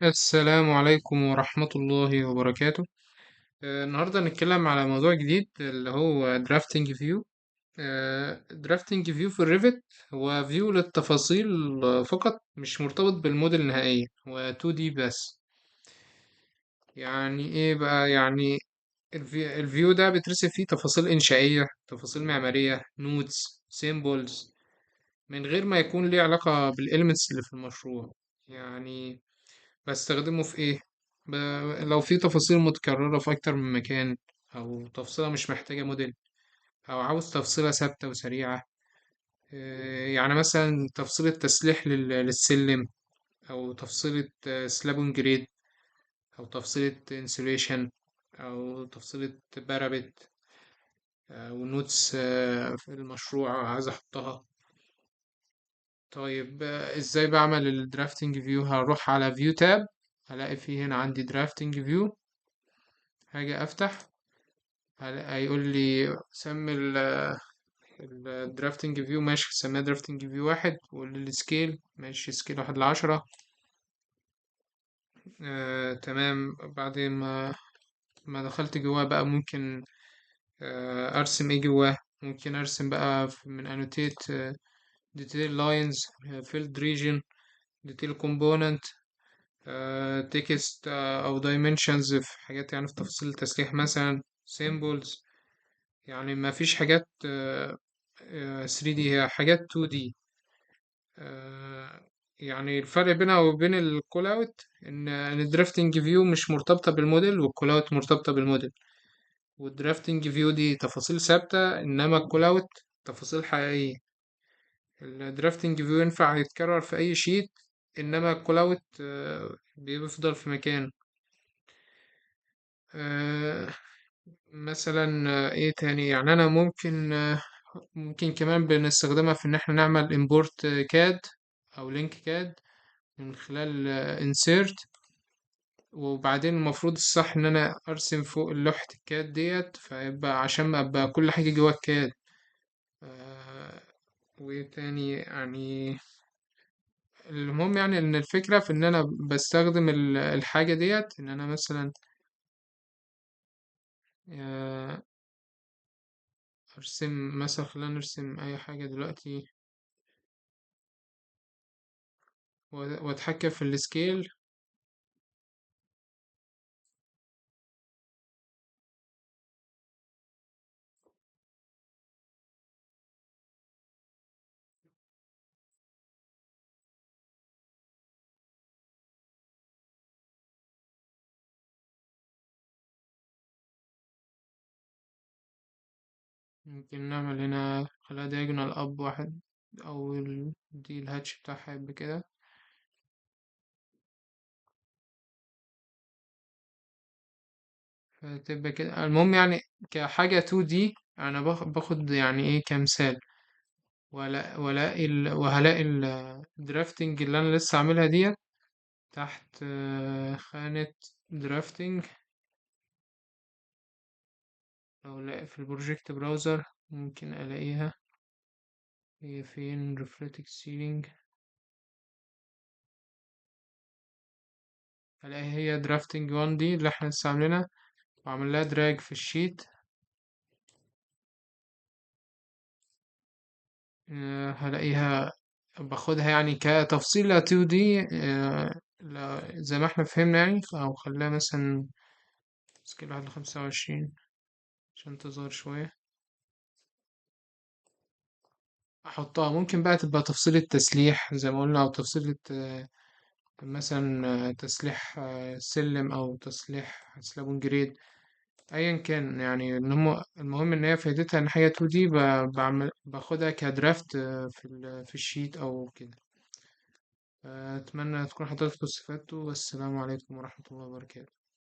السلام عليكم ورحمة الله وبركاته. النهاردة هنتكلم على موضوع جديد اللي هو درافتنج فيو. درافتنج فيو في الريفت هو فيو للتفاصيل فقط، مش مرتبط بالموديل النهائية، هو 2D بس. يعني ايه بقى؟ يعني الفيو ده بيترسم فيه تفاصيل إنشائية، تفاصيل معمارية، نودز، سيمبلز، من غير ما يكون ليه علاقة بالإليمنتس اللي في المشروع. يعني بستخدمه في ايه؟ ب... لو في تفاصيل متكررة في أكتر من مكان، أو تفصيلة مش محتاجة موديل، أو عاوز تفصيلة ثابتة وسريعة. يعني مثلا تفصيلة تسليح للسلم، أو تفصيلة سلاب جريد، أو تفصيلة انسوليشن، أو تفصيلة بارابت، أو نوتس في المشروع عايز أحطها. طيب ازاي بعمل الدرافتنج فيو؟ هروح على فيو تاب، هلاقي فيه هنا عندي درافتنج فيو. هاجي افتح، هيقول لي سمي الدرافتنج فيو. ماشي، سميها درافتنج فيو واحد، وقول لي السكيل. ماشي، سكيل 1/10. تمام. بعدين ما دخلت جواه بقى، ممكن ارسم ايه جواه. ممكن ارسم بقى من انوتيت، ديتيل لاينز، فيلد ريجن، ديتيل كومبوننت، تكست، او دايمنشنز في حاجات، يعني في تفاصيل التسليح مثلا، سيمبلز. يعني ما فيش حاجات 3D، هي حاجات 2D. يعني الفرق بينها وبين الكول اوت ان الدرافتنج فيو مش مرتبطة بالموديل، والكول اوت مرتبطة بالموديل. والدرافتنج فيو دي تفاصيل ثابتة، انما الكول اوت تفاصيل حقيقية. الدرافتنج فيو ينفع يتكرر في اي شيت، انما الكول اوت بيفضل في مكان. آه، مثلا ايه تاني؟ يعني انا ممكن كمان بنستخدمها في ان احنا نعمل import كاد او لينك كاد من خلال insert. وبعدين المفروض الصح ان انا ارسم فوق لوحة الكاد ديت، فيبقى عشان ما ابقى كل حاجة جوا الكاد. آه، وايه تاني يعني؟ المهم يعني ان الفكرة في ان انا بستخدم الحاجة ديت، ان انا مثلا آه، ارسم مثلا. خلينا نرسم اي حاجة دلوقتي، واتحكم في السكيل. ممكن نعمل هنا، خليها diagonal up واحد، أو دي الهاتش بتاعها يبقى كده. فتبقى كده. المهم يعني كحاجة 2D، أنا باخد يعني إيه كمثال. وهلاقي الدرافتنج اللي أنا لسه عاملها ديت تحت خانة درافتنج. أو ألاقي في البروجكت براوزر، ممكن ألاقيها. هي فين؟ ريفلكتنج سيلينج. ألاقي هي درافتنج 1 دي اللي احنا لسه عاملينها، وعمل لها دراج في الشيت. هلاقيها، باخدها يعني كتفصيلة 2D. زي ما احنا فهمنا يعني، أو خليها مثلا سكيل 1/25 عشان تظهر شوية. أحطها. ممكن بقى تبقى تفصيلة تسليح زي ما قلنا، أو تفصيلة مثلا تسليح سلم، أو تسليح سلاب جريد. أيا كان يعني. المهم إن هي فايدتها إن حاجة 2D، باخدها كدرافت في الشيت أو كده. أتمنى تكون حضرتك استفدتوا، والسلام عليكم ورحمة الله وبركاته.